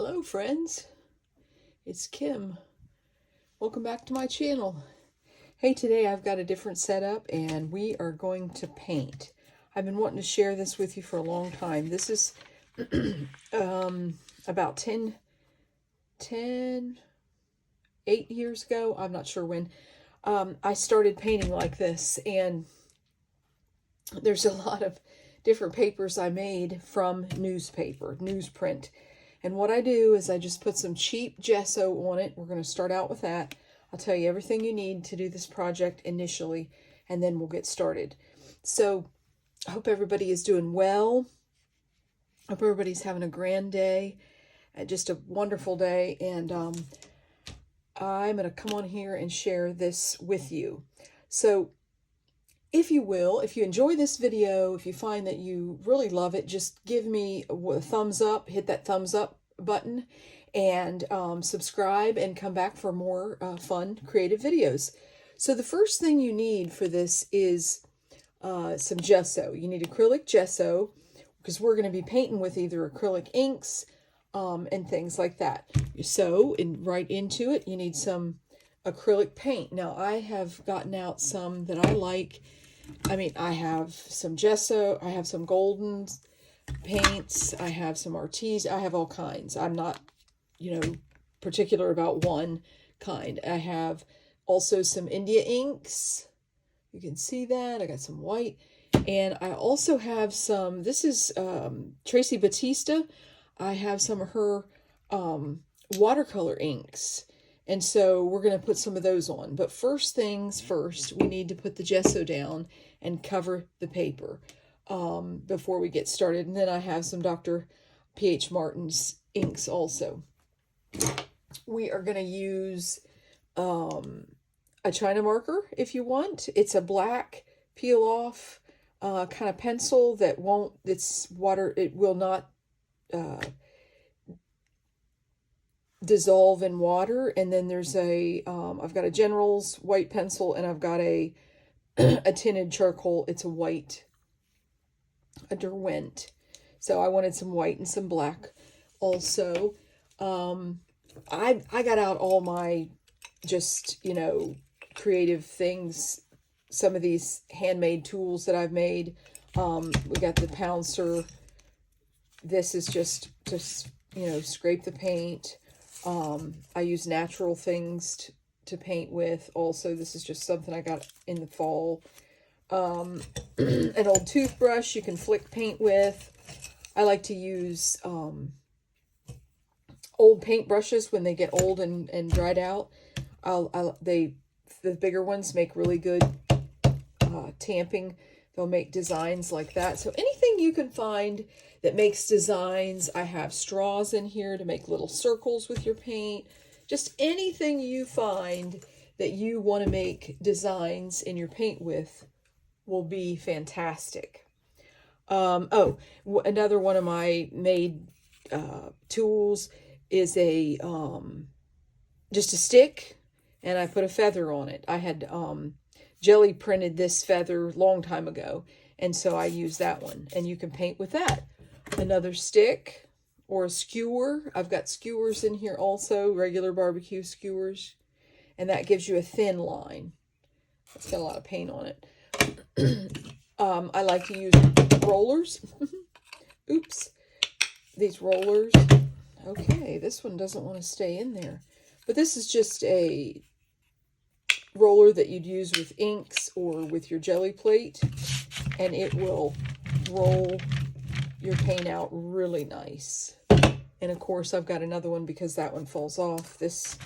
Hello friends, it's Kim. Welcome back to my channel. Hey, today I've got a different setup and we are going to paint. I've been wanting to share this with you for a long time. This is about 8 years ago, I'm not sure when, I started painting like this, and there's a lot of different papers I made from newsprint. And what I do is I just put some cheap gesso on it. We're going to start out with that. I'll tell you everything you need to do this project initially, and then we'll get started. So I hope everybody is doing well. I hope everybody's having a grand day, just a wonderful day. And I'm going to come on here and share this with you. So if you will, if you enjoy this video, if you find that you really love it, just give me a thumbs up, hit that thumbs up button, and subscribe and come back for more fun, creative videos. So the first thing you need for this is some gesso. You need acrylic gesso, because we're going to be painting with either acrylic inks and things like that. So right into it, you need some acrylic paint. Now I have gotten out some that I like. I have some gesso, I have some golden paints, I have some artesian, I have all kinds. I'm not, particular about one kind. I have also some India inks. You can see that. I got some white. And I also have some, this is Tracy Batista. I have some of her watercolor inks. And so we're going to put some of those on. But first things first, we need to put the gesso down and cover the paper before we get started. And then I have some Dr. P.H. Martin's inks also. We are going to use a China marker if you want. It's a black peel off kind of pencil that won't, it will not dissolve in water. And then there's I've got a General's white pencil, and I've got a tinted charcoal. It's a white, a Derwent. So I wanted some white and some black also. I got out all my just, creative things, some of these handmade tools that I've made. We got the pouncer. This is just to, scrape the paint. I use natural things to paint with. Also, this is just something I got in the fall. An old toothbrush you can flick paint with. I like to use old paint brushes when they get old and dried out. The bigger ones make really good tamping. They'll make designs like that. So anything you can find that makes designs. I have straws in here to make little circles with your paint. Just anything you find that you want to make designs in your paint with will be fantastic. Another one of my made tools is just a stick, and I put a feather on it. I had jelly printed this feather long time ago, and so I use that one, and you can paint with that. Another stick or a skewer. I've got skewers in here also, regular barbecue skewers, and that gives you a thin line. It's got a lot of paint on it. I like to use rollers. Oops. These rollers. Okay, this one doesn't want to stay in there. But this is just a roller that you'd use with inks or with your jelly plate, and it will roll your paint out really nice. And of course I've got another one because that one falls off. This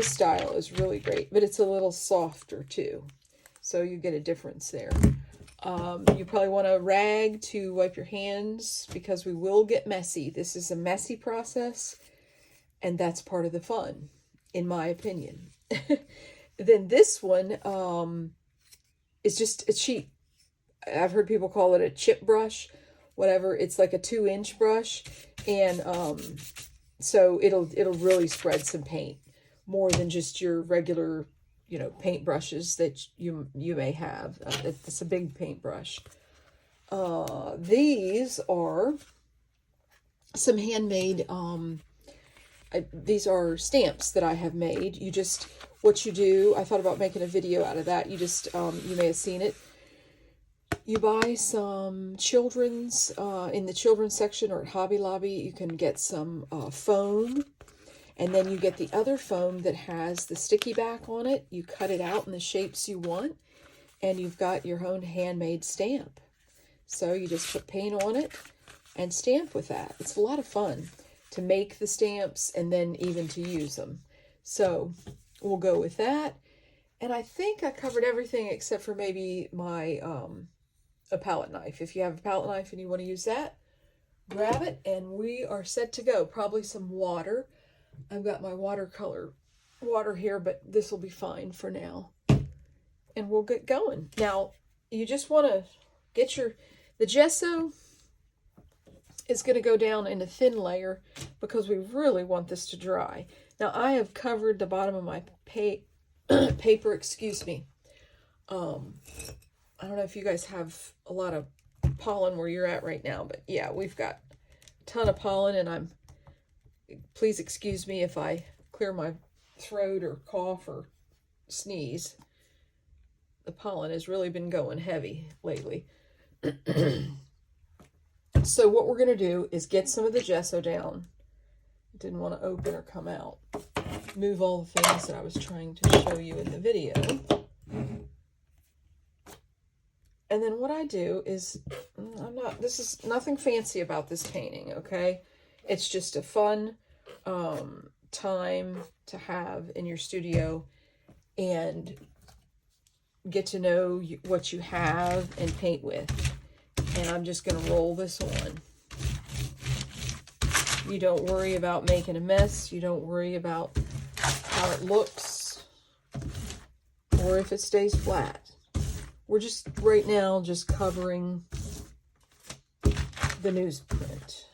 style is really great, but it's a little softer too, so you get a difference there. You probably want a rag to wipe your hands because we will get messy. This is a messy process, and that's part of the fun, in my opinion. Then this one is just a cheap, I've heard people call it a chip brush, whatever. It's like a 2-inch brush, and so it'll really spread some paint more than just your regular paint brushes that you may have. It's a big paintbrush. These are some handmade these are stamps that I have made. You just, what you do, I thought about making a video out of that. You just, you may have seen it. You buy some children's, in the children's section or at Hobby Lobby, you can get some foam. And then you get the other foam that has the sticky back on it. You cut it out in the shapes you want. And you've got your own handmade stamp. So you just put paint on it and stamp with that. It's a lot of fun to make the stamps and then even to use them. So we'll go with that. And I think I covered everything except for maybe my a palette knife. If you have a palette knife and you want to use that, grab it and we are set to go. Probably some water. I've got my watercolor water here, but this will be fine for now. And we'll get going. Now, you just want to get the gesso is going to go down in a thin layer because we really want this to dry. Now, I have covered the bottom of my paper, excuse me. I don't know if you guys have a lot of pollen where you're at right now, but yeah, we've got a ton of pollen, and please excuse me if I clear my throat or cough or sneeze. The pollen has really been going heavy lately. So what we're going to do is get some of the gesso down. I didn't want to open or come out. Move all the things that I was trying to show you in the video. And then what I do is, this is nothing fancy about this painting, okay? It's just a fun time to have in your studio and get to know what you have and paint with. And I'm just going to roll this on. You don't worry about making a mess. You don't worry about how it looks or if it stays flat. We're just right now just covering the newsprint.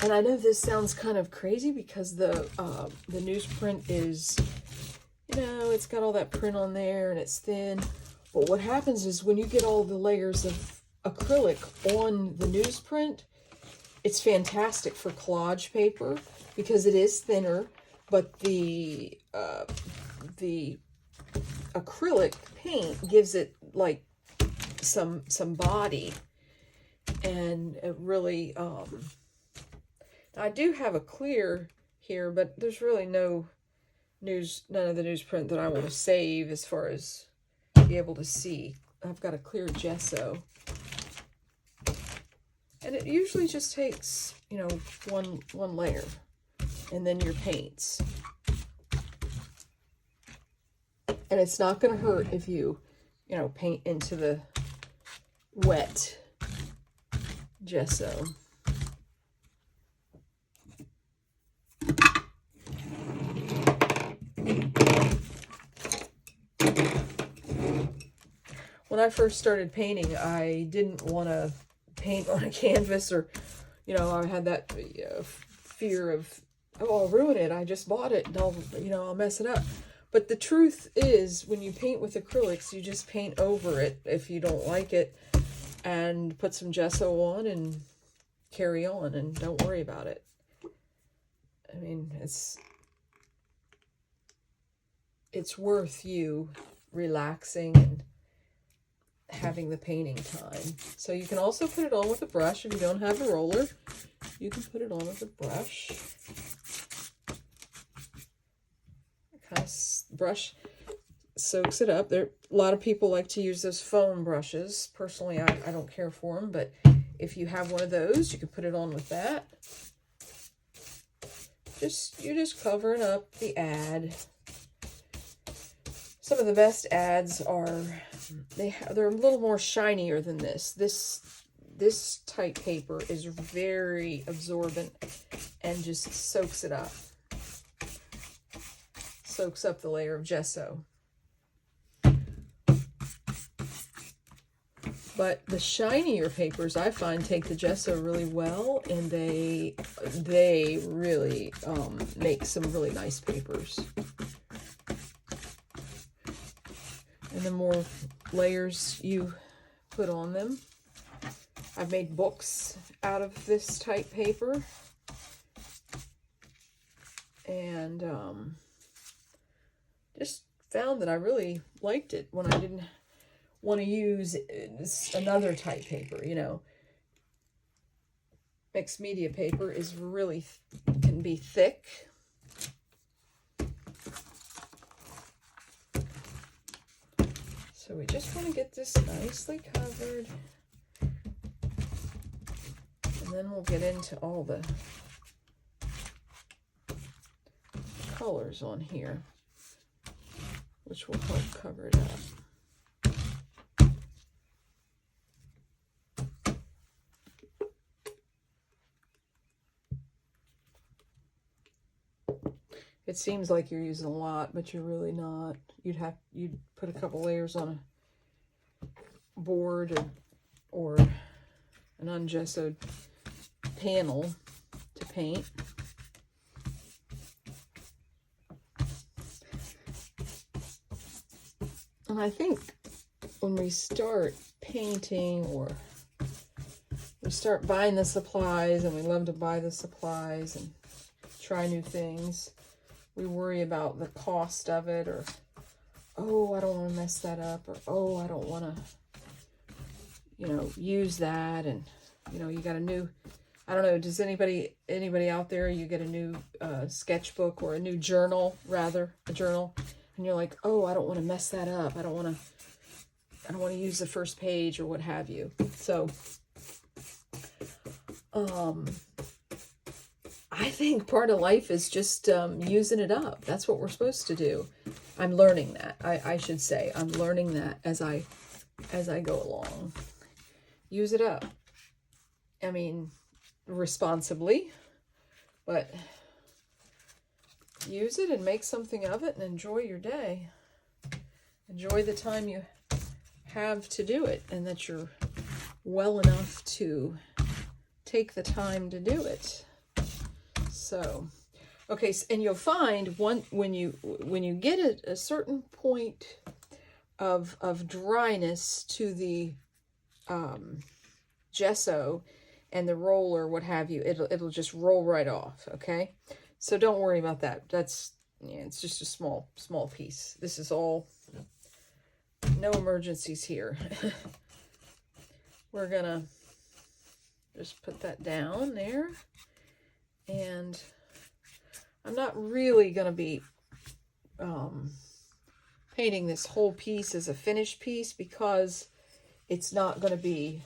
And I know this sounds kind of crazy because the newsprint is, you know, it's got all that print on there and it's thin. But what happens is when you get all the layers of acrylic on the newsprint, it's fantastic for collage paper because it is thinner, but the acrylic paint gives it like some body, and it really I do have a clear here, but there's really none of the newsprint that I want to save as far as be able to see. I've got a clear gesso, and it usually just takes, you know, one layer, and then your paints. And it's not going to hurt if you know, paint into the wet gesso. When I first started painting, I didn't want to paint on a canvas, or, you know, I had that fear of, oh, I'll ruin it. I just bought it and I'll mess it up. But the truth is, when you paint with acrylics, you just paint over it if you don't like it, and put some gesso on and carry on and don't worry about it. I mean, it's worth you relaxing and having the painting time. So you can also put it on with a brush. If you don't have a roller, you can put it on with a brush. Kind of brush soaks it up. A lot of people like to use those foam brushes. Personally, I don't care for them, but if you have one of those, you can put it on with that. You're just covering up the ad. Some of the best ads are, they're a little more shinier than this. This type paper is very absorbent and just soaks it up. Soaks up the layer of gesso. But the shinier papers, I find, take the gesso really well, and they really make some really nice papers. And the more layers you put on them, I've made books out of this type paper. And just found that I really liked it when I didn't want to use another type paper, you know. Mixed media paper is really, can be thick. So we just want to get this nicely covered. And then we'll get into all the colors on here, which will help cover it up. It seems like you're using a lot, but you're really not. You'd put a couple layers on a board or an ungessoed panel to paint. And I think when we start painting, or we start buying the supplies, and we love to buy the supplies and try new things, we worry about the cost of it, or, oh, I don't want to mess that up, or, oh, I don't want to, you know, use that. And, you know, you got a new, I don't know, does anybody out there, you get a new sketchbook, or a new journal, rather, a journal, and you're like, oh, I don't want to mess that up. I don't want to use the first page, or what have you. So, I think part of life is just using it up. That's what we're supposed to do. I'm learning that. I should say I'm learning that as I go along. Use it up. I mean, responsibly, but use it and make something of it and enjoy your day. Enjoy the time you have to do it, and that you're well enough to take the time to do it. So, okay, and you'll find when you get a certain point of dryness to the gesso and the roller, what have you, it'll just roll right off. Okay, so don't worry about that. That's, yeah, it's just a small piece. This is all, no emergencies here. We're gonna just put that down there. And I'm not really going to be painting this whole piece as a finished piece, because it's not going to be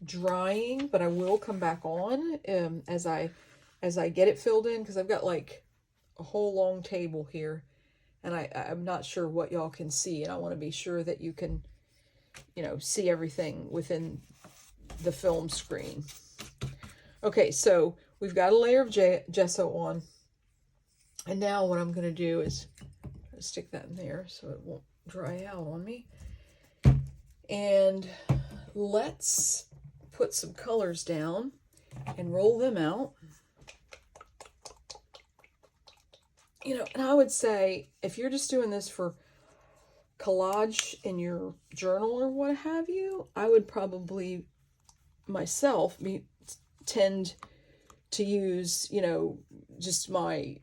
drying, but I will come back on as I get it filled in, because I've got like a whole long table here, and I'm not sure what y'all can see, and I want to be sure that you can, you know, see everything within the film screen. Okay, so we've got a layer of gesso on, and now what I'm going to do is stick that in there so it won't dry out on me. And let's put some colors down and roll them out. You know, and I would say, if you're just doing this for collage in your journal or what have you, I would probably myself tend to use, you know, just my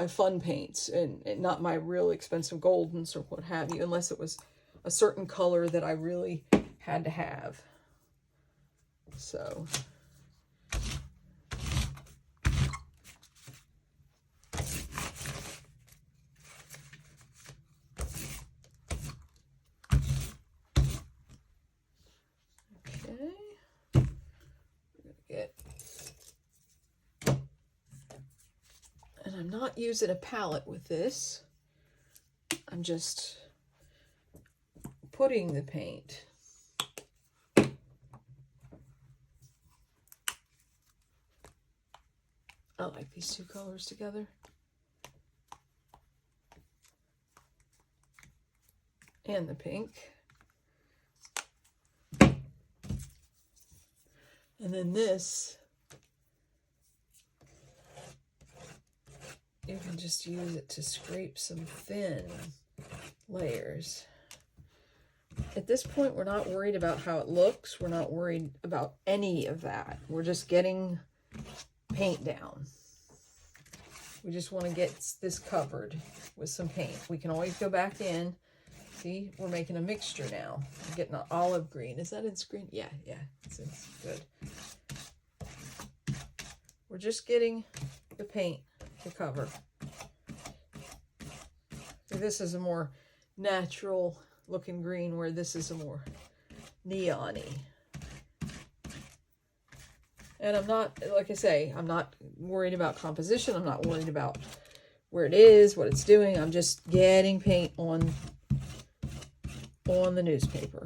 fun paints and not my real expensive goldens or what have you, unless it was a certain color that I really had to have. So I'm not using a palette with this. I'm just putting the paint. I like these two colors together. And the pink. And then this, you can just use it to scrape some thin layers. At this point, we're not worried about how it looks. We're not worried about any of that. We're just getting paint down. We just want to get this covered with some paint. We can always go back in. See, we're making a mixture now. I'm getting an olive green. Is that in screen? Yeah, it's good. We're just getting the paint to cover. So this is a more natural looking green, where this is a more neon-y. And I'm not, like I say, I'm not worried about composition. I'm not worried about where it is, what it's doing. I'm just getting paint on the newspaper,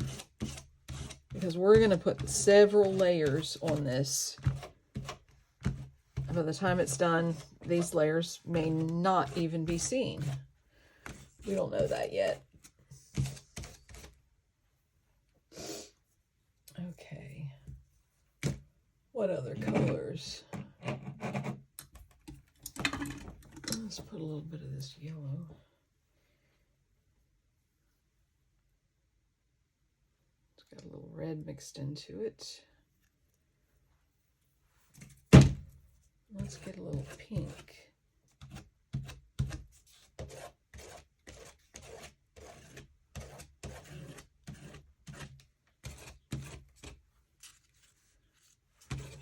because we're going to put several layers on this. By the time it's done, these layers may not even be seen. We don't know that yet. Okay. What other colors? Let's put a little bit of this yellow. It's got a little red mixed into it. Let's get a little pink.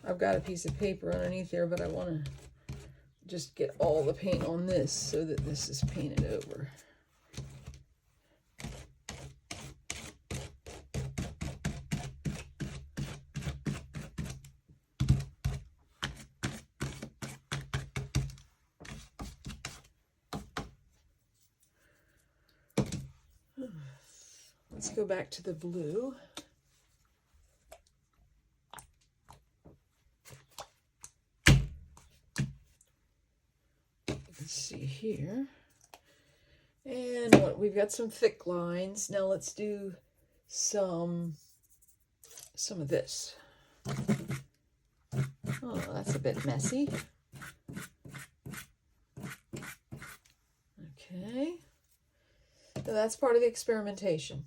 I've got a piece of paper underneath there, but I want to just get all the paint on this so that this is painted over. Let's go back to the blue. Let's see here. And we've got some thick lines. Now let's do some of this. Oh, that's a bit messy. Okay. So that's part of the experimentation.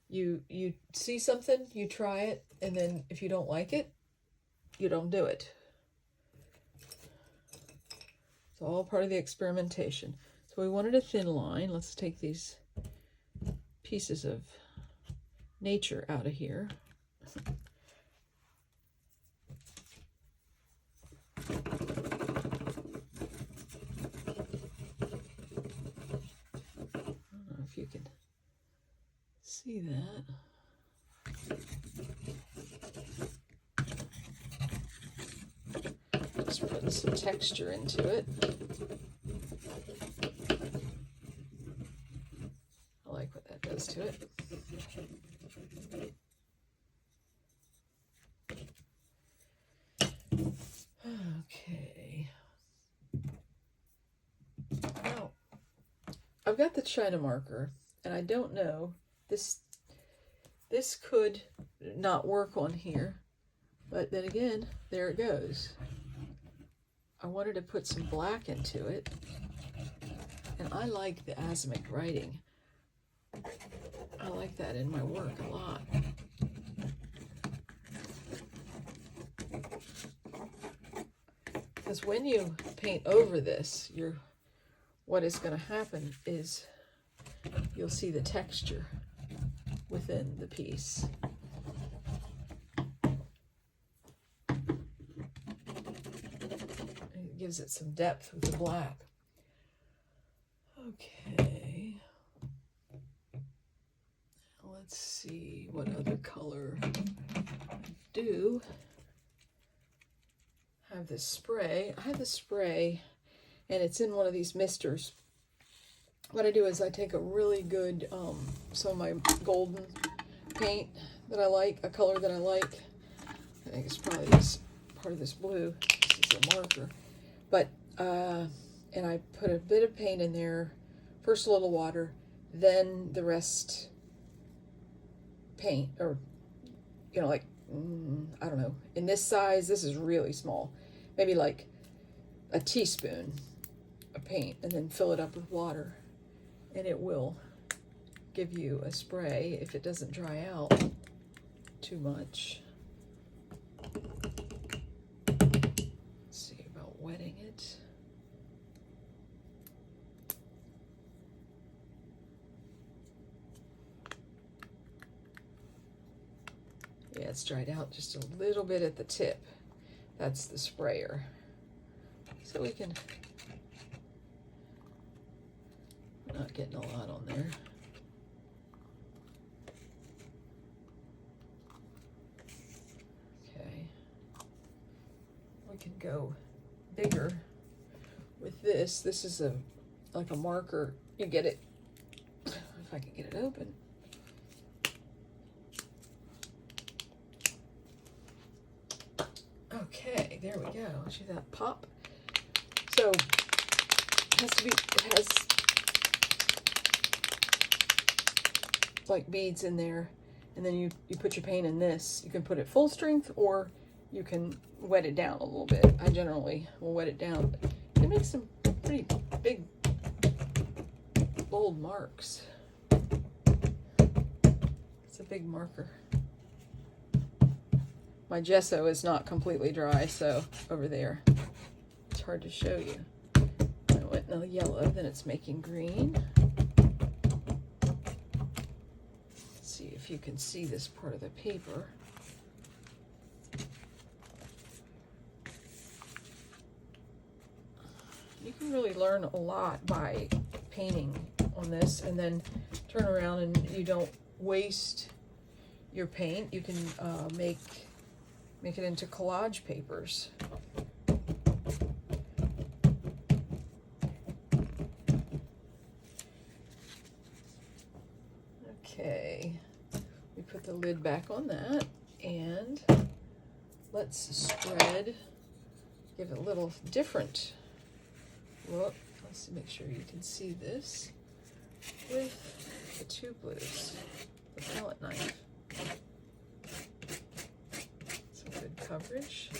You see something, you try it, and then if you don't like it, you don't do it. It's all part of the experimentation. So we wanted a thin line. Let's take these pieces of nature out of here. I don't know if you can see that. Just putting some texture into it. I like what that does to it. Okay. Now, I've got the China marker, and I don't know, this could not work on here, but then again, there it goes. I wanted to put some black into it, and I like the azimuth writing. I like that in my work a lot. Because when you paint over this, what is going to happen is you'll see the texture within the piece. It gives it some depth with the black. Okay. Let's see what other color I do. I have this spray. I have the spray, and it's in one of these misters. What I do is I take a really good, some of my golden paint that I like, a color that I like. I think it's probably this part of this blue. This is a marker. But, and I put a bit of paint in there, first a little water, then the rest paint, or, you know, like, I don't know. In this size, this is really small. Maybe like a teaspoon of paint, and then fill it up with water. And it will give you a spray if it doesn't dry out too much. Let's see about wetting it. Yeah, it's dried out just a little bit at the tip. That's the sprayer. So we can, not getting a lot on there. Okay. We can go bigger with this. This is like a marker. You get it, if I can get it open. Okay, there we go. See that pop? So it has like beads in there, and then you put your paint in this. You can put it full strength, or you can wet it down a little bit. I generally will wet it down, but it makes some pretty big, bold marks. It's a big marker. My gesso is not completely dry, so over there, it's hard to show you. I went in the yellow, then it's making green. Let's see if you can see this part of the paper. You can really learn a lot by painting on this, and then turn around and you don't waste your paint. You can make it into collage papers. Okay, we put the lid back on that, and let's spread, give it a little different look. Let's make sure you can see this with the two blues, the palette knife. Good coverage.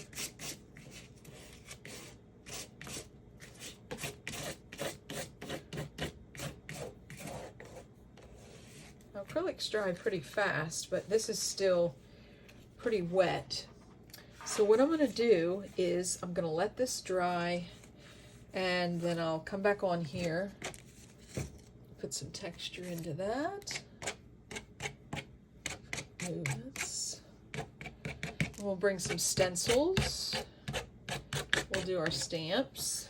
Now, acrylics dry pretty fast, but this is still pretty wet. So what I'm going to do is I'm going to let this dry, and then I'll come back on here, put some texture into that. Move this. We'll bring some stencils. We'll do our stamps.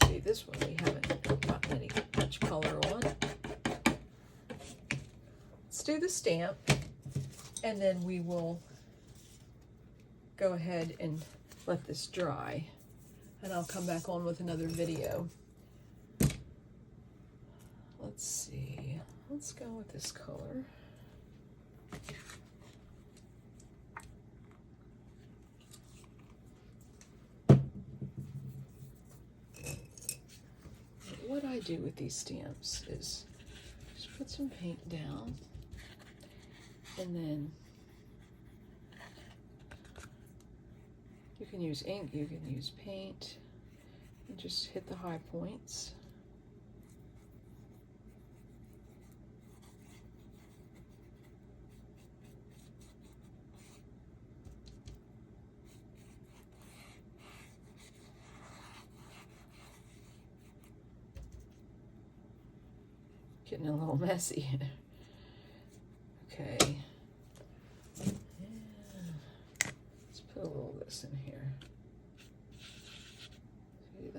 See, this one we haven't gotten much color on. Let's do the stamp, and then we will go ahead and let this dry, and I'll come back on with another video. Let's see. Let's go with this color. What I do with these stamps is just put some paint down, and then you can use ink, you can use paint, and just hit the high points. Getting a little messy. Okay. Yeah. Let's put a little of this in here. See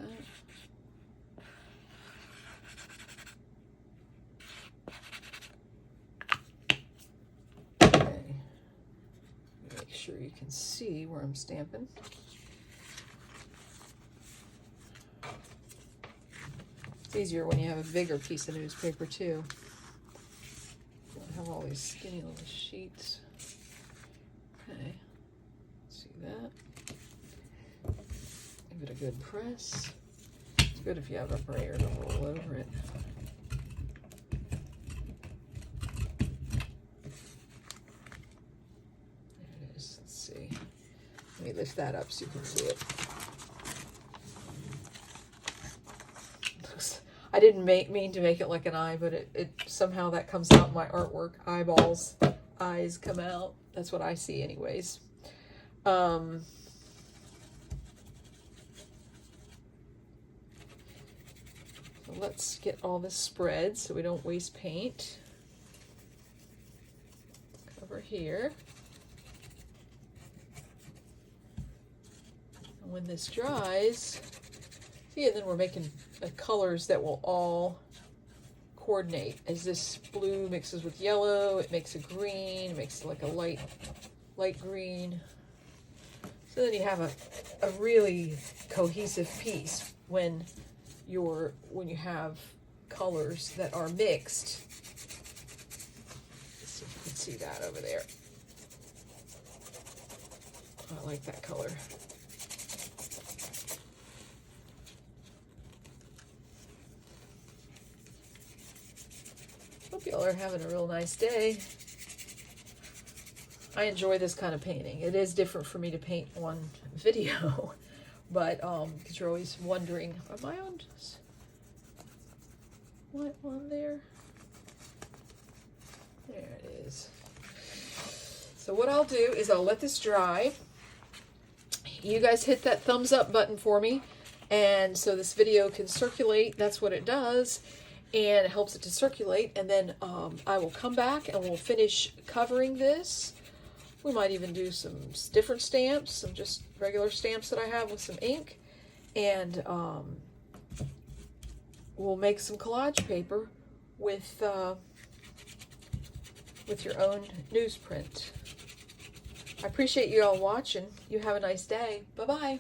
that? Okay. Make sure you can see where I'm stamping. It's easier when you have a bigger piece of newspaper too. You don't have all these skinny little sheets. Okay, see that? Give it a good press. It's good if you have a brayer to roll over it. There it is. Let's see. Let me lift that up so you can see it. I didn't mean to make it like an eye, but it somehow that comes out in my artwork. Eyeballs, eyes come out. That's what I see anyways. So let's get all this spread so we don't waste paint. here. And when this dries, see, and then we're making colors that will all coordinate. As this blue mixes with yellow, it makes a green, it makes like a light green. So then you have a really cohesive piece when you have colors that are mixed. Let's see if you can see that over there. I like that color. Hope y'all are having a real nice day. I enjoy this kind of painting. It is different for me to paint on video, but because you're always wondering, am I on what on there? There it is. So what I'll do is I'll let this dry. You guys hit that thumbs up button for me, and so this video can circulate. That's what it does, and it helps it to circulate. And then I will come back and we'll finish covering this. We might even do some different stamps, some just regular stamps that I have with some ink, and we'll make some collage paper with your own newsprint. I appreciate you all watching. You have a nice day. Bye-bye.